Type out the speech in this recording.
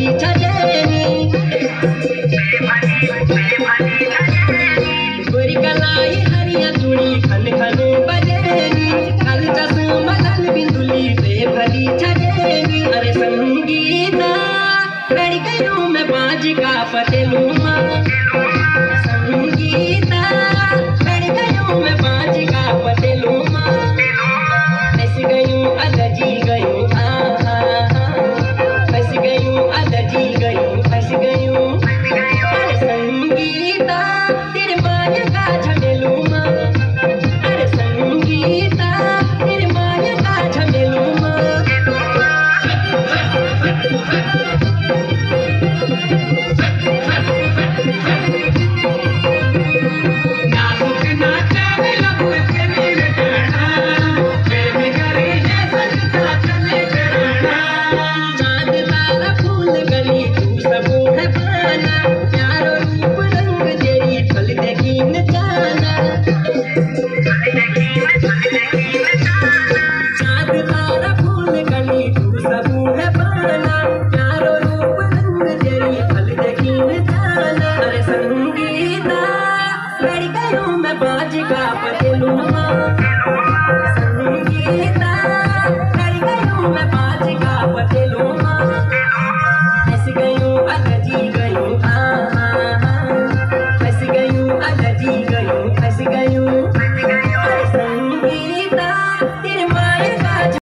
बेभली छजेनी गोरी कलाई हरिया चूड़ी खन खन बजेनी काल चश्मा लाल बिंदुली बेभली छजेनी अरे संगीता लड़ गई हूँ मैं बाज का पटेलू माँ